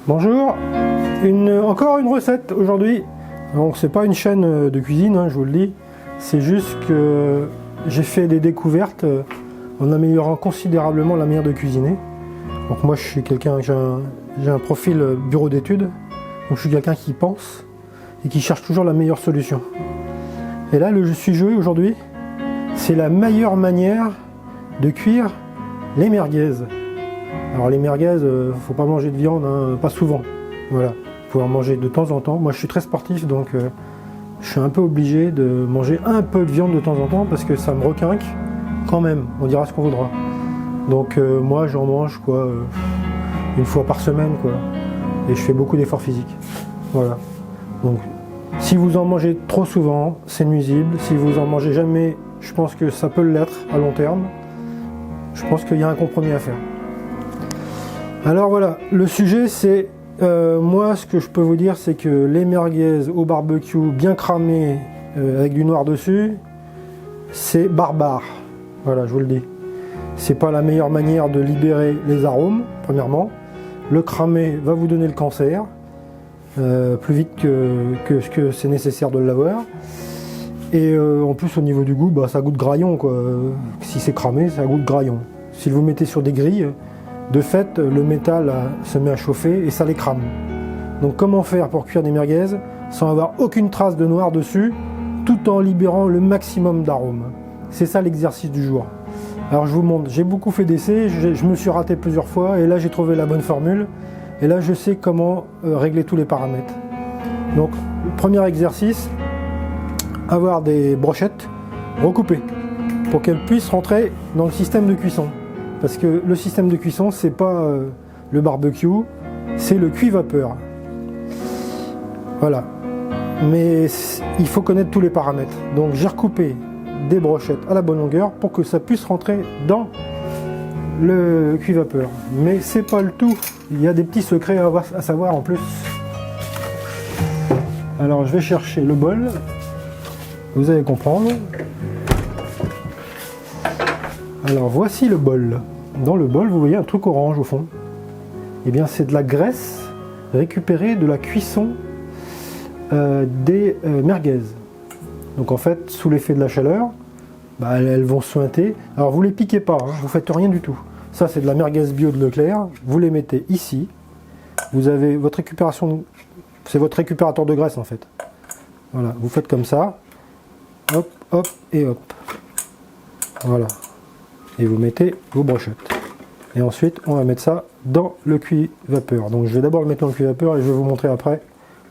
Bonjour, encore une recette aujourd'hui. Donc c'est pas une chaîne de cuisine, hein, je vous le dis. C'est juste que j'ai fait des découvertes en améliorant considérablement la manière de cuisiner. Donc moi je suis quelqu'un, j'ai un profil bureau d'études. Donc je suis quelqu'un qui pense et qui cherche toujours la meilleure solution. Et là je suis joué aujourd'hui, c'est la meilleure manière de cuire les merguez. Alors les merguez, faut pas manger de viande, hein, pas souvent. Voilà, vous pouvez en manger de temps en temps. Moi je suis très sportif, donc je suis un peu obligé de manger un peu de viande de temps en temps parce que ça me requinque quand même. On dira ce qu'on voudra. Donc moi j'en mange quoi, une fois par semaine quoi. Et je fais beaucoup d'efforts physiques. Voilà. Donc si vous en mangez trop souvent, c'est nuisible. Si vous en mangez jamais, je pense que ça peut l'être à long terme. Je pense qu'il y a un compromis à faire. Alors voilà, le sujet c'est, moi ce que je peux vous dire c'est que les merguez au barbecue bien cramées avec du noir dessus, c'est barbare. Voilà, je vous le dis. C'est pas la meilleure manière de libérer les arômes, premièrement. Le cramé va vous donner le cancer, plus vite que ce que c'est nécessaire de l'avoir. Et en plus au niveau du goût, bah, ça goûte graillon quoi. Si c'est cramé, ça goûte graillon. Si vous mettez sur des grilles, de fait, le métal se met à chauffer et ça les crame. Donc comment faire pour cuire des merguez sans avoir aucune trace de noir dessus, tout en libérant le maximum d'arômes? C'est ça l'exercice du jour. Alors je vous montre, j'ai beaucoup fait d'essais, je me suis raté plusieurs fois et là j'ai trouvé la bonne formule. Et là je sais comment régler tous les paramètres. Donc le premier exercice, avoir des brochettes recoupées pour qu'elles puissent rentrer dans le système de cuisson. Parce que le système de cuisson, c'est pas le barbecue, c'est le cuit-vapeur. Voilà. Mais il faut connaître tous les paramètres. Donc j'ai recoupé des brochettes à la bonne longueur pour que ça puisse rentrer dans le cuit-vapeur. Mais c'est pas le tout. Il y a des petits secrets à savoir en plus. Alors je vais chercher le bol. Vous allez comprendre. Alors voici le bol. Dans le bol, vous voyez un truc orange au fond. Eh bien, c'est de la graisse récupérée de la cuisson des merguez. Donc en fait, sous l'effet de la chaleur, bah, elles vont suinter. Alors vous les piquez pas, hein, vous faites rien du tout. Ça, c'est de la merguez bio de Leclerc. Vous les mettez ici. Vous avez votre récupération, c'est votre récupérateur de graisse en fait. Voilà, vous faites comme ça. Hop, hop et hop. Voilà. Et vous mettez vos brochettes. Et ensuite, on va mettre ça dans le cuit-vapeur. Donc je vais d'abord le mettre dans le cuit-vapeur et je vais vous montrer après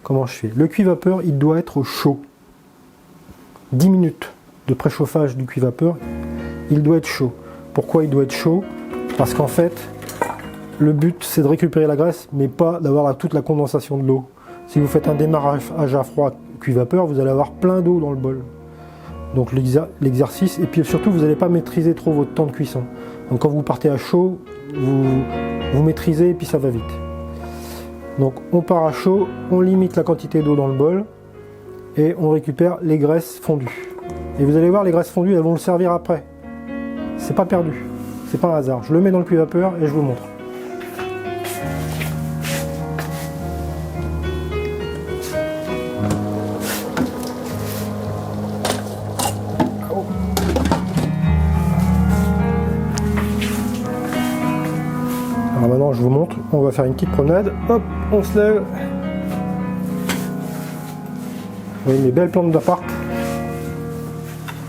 comment je fais. Le cuit-vapeur, il doit être chaud. 10 minutes de préchauffage du cuit-vapeur, il doit être chaud. Pourquoi il doit être chaud? Parce qu'en fait, le but c'est de récupérer la graisse, mais pas d'avoir toute la condensation de l'eau. Si vous faites un démarrage à froid cuit-vapeur, vous allez avoir plein d'eau dans le bol. Donc l'exercice, et puis surtout vous n'allez pas maîtriser trop votre temps de cuisson. Donc quand vous partez à chaud, vous maîtrisez et puis ça va vite. Donc on part à chaud, on limite la quantité d'eau dans le bol et on récupère les graisses fondues. Et vous allez voir, les graisses fondues, elles vont le servir après. C'est pas perdu, c'est pas un hasard. Je le mets dans le cuit-vapeur et je vous montre. Alors maintenant je vous montre, on va faire une petite promenade, hop, on se lève. Vous voyez mes belles plantes d'appart.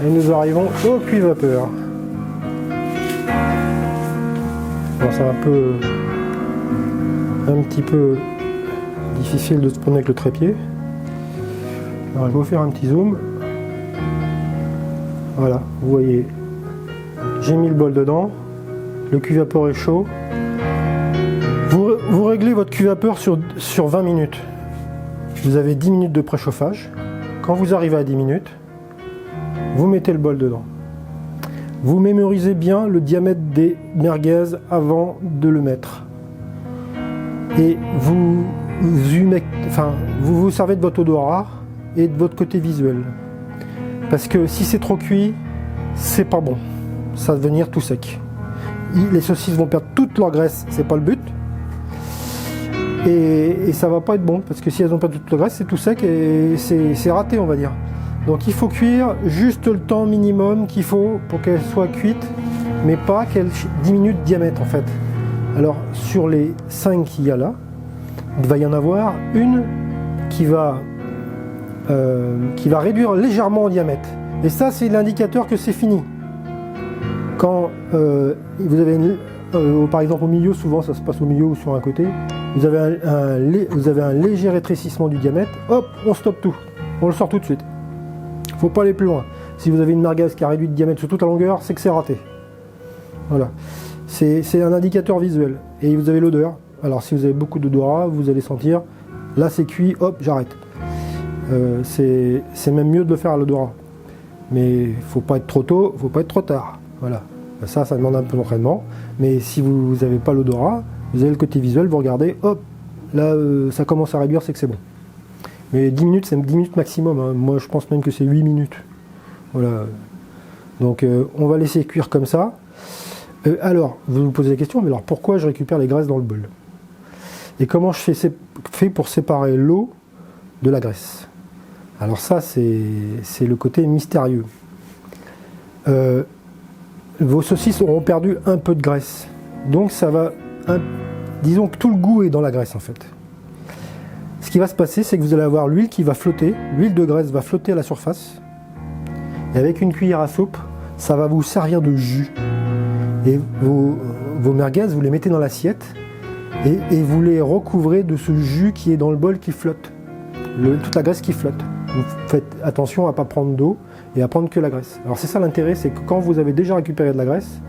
Et nous arrivons au cuit-vapeur. Bon, c'est un petit peu difficile de se promener avec le trépied. Alors je vais vous faire un petit zoom. Voilà, vous voyez, j'ai mis le bol dedans, le cuit-vapeur est chaud. Vous réglez votre cuit-vapeur sur 20 minutes. Vous avez 10 minutes de préchauffage. Quand vous arrivez à 10 minutes, vous mettez le bol dedans. Vous mémorisez bien le diamètre des merguez avant de le mettre. Et vous vous servez de votre odorat et de votre côté visuel. Parce que si c'est trop cuit, c'est pas bon. Ça va devenir tout sec. Les saucisses vont perdre toute leur graisse, c'est pas le but. et ça va pas être bon, parce que si elles n'ont pas toute la graisse, c'est tout sec et c'est raté, on va dire. Donc il faut cuire juste le temps minimum qu'il faut pour qu'elle soit cuite, mais pas qu'elle diminue de diamètre en fait. Alors sur les 5 qu'il y a là, il va y en avoir une qui va réduire légèrement en diamètre. Et ça, c'est l'indicateur que c'est fini. Quand vous avez par exemple au milieu, souvent ça se passe au milieu ou sur un côté, vous avez un léger rétrécissement du diamètre, hop, on stoppe tout, on le sort tout de suite. Faut pas aller plus loin. Si vous avez une merguez qui a réduit de diamètre sur toute la longueur, c'est que c'est raté. Voilà. C'est un indicateur visuel. Et vous avez l'odeur. Alors si vous avez beaucoup d'odorat, vous allez sentir, là c'est cuit, hop, j'arrête. C'est même mieux de le faire à l'odorat. Mais faut pas être trop tôt, faut pas être trop tard. Voilà. Ça demande un peu d'entraînement. Mais si vous n'avez pas l'odorat, vous avez le côté visuel, vous regardez, hop, là ça commence à réduire, c'est que c'est bon. Mais 10 minutes, c'est 10 minutes maximum. Hein. Moi, je pense même que c'est 8 minutes. Voilà. Donc, on va laisser cuire comme ça. Alors, vous vous posez la question, mais alors pourquoi je récupère les graisses dans le bol? Et comment je fais pour séparer l'eau de la graisse? Alors ça, c'est le côté mystérieux. Vos saucisses auront perdu un peu de graisse. Donc, ça va... disons que tout le goût est dans la graisse, en fait. Ce qui va se passer, c'est que vous allez avoir l'huile qui va flotter, l'huile de graisse va flotter à la surface, et avec une cuillère à soupe, ça va vous servir de jus. Et vos merguez, vous les mettez dans l'assiette, et vous les recouvrez de ce jus qui est dans le bol qui flotte, toute la graisse qui flotte. Vous faites attention à ne pas prendre d'eau, et à prendre que la graisse. Alors c'est ça l'intérêt, c'est que quand vous avez déjà récupéré de la graisse,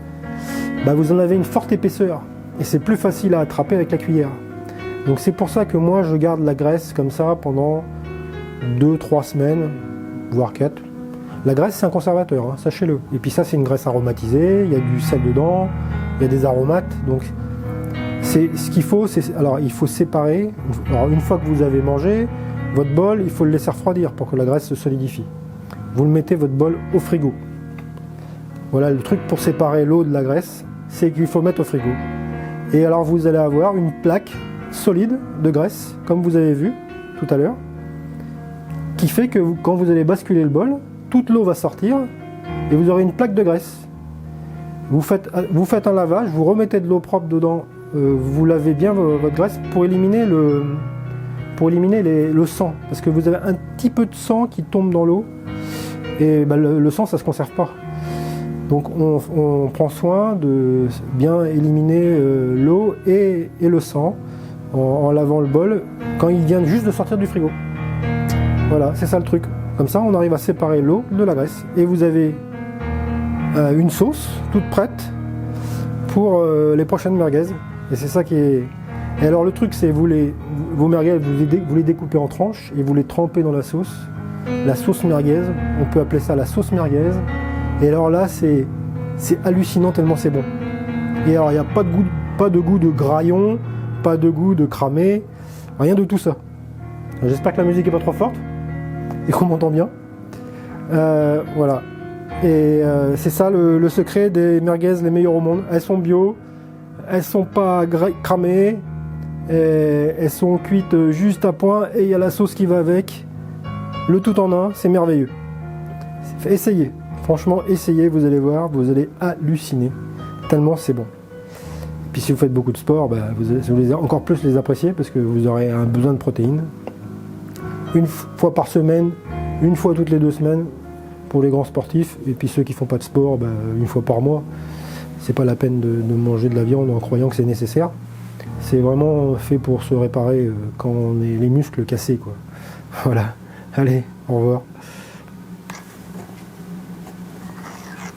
bah vous en avez une forte épaisseur, et c'est plus facile à attraper avec la cuillère. Donc c'est pour ça que moi je garde la graisse comme ça pendant 2-3 semaines, voire 4. La graisse c'est un conservateur, hein, sachez-le. Et puis ça c'est une graisse aromatisée, il y a du sel dedans, il y a des aromates. Donc ce qu'il faut, alors il faut séparer. Alors une fois que vous avez mangé, votre bol, il faut le laisser refroidir pour que la graisse se solidifie. Vous le mettez votre bol au frigo. Voilà le truc pour séparer l'eau de la graisse, c'est qu'il faut mettre au frigo. Et alors vous allez avoir une plaque solide de graisse, comme vous avez vu tout à l'heure, qui fait que quand vous allez basculer le bol, toute l'eau va sortir et vous aurez une plaque de graisse. Vous faites un lavage, vous remettez de l'eau propre dedans, vous lavez bien votre graisse pour éliminer le sang, parce que vous avez un petit peu de sang qui tombe dans l'eau et bah, le sang ça se conserve pas. Donc on prend soin de bien éliminer l'eau et le sang en lavant le bol quand il vient juste de sortir du frigo. Voilà, c'est ça le truc. Comme ça, on arrive à séparer l'eau de la graisse. Et vous avez une sauce toute prête pour les prochaines merguez. Et c'est ça qui est... Et alors le truc, c'est vos merguez, vous les découpez en tranches et vous les trempez dans la sauce. La sauce merguez, on peut appeler ça la sauce merguez. Et alors là, c'est hallucinant tellement c'est bon. Et alors, il n'y a pas de goût de graillon, pas de goût de cramé, rien de tout ça. J'espère que la musique n'est pas trop forte et qu'on m'entend bien. Voilà. Et c'est ça le secret des merguez les meilleures au monde. Elles sont bio, elles sont pas cramées, elles sont cuites juste à point et il y a la sauce qui va avec. Le tout en un, c'est merveilleux. Essayez. Franchement, essayez, vous allez voir, vous allez halluciner. Tellement c'est bon. Et puis si vous faites beaucoup de sport, bah, vous allez encore plus les apprécier parce que vous aurez un besoin de protéines. Une fois par semaine, une fois toutes les 2 semaines pour les grands sportifs. Et puis ceux qui ne font pas de sport, bah, une fois par mois. C'est pas la peine de manger de la viande en croyant que c'est nécessaire. C'est vraiment fait pour se réparer quand on a les muscles cassés, quoi. Voilà. Allez, au revoir.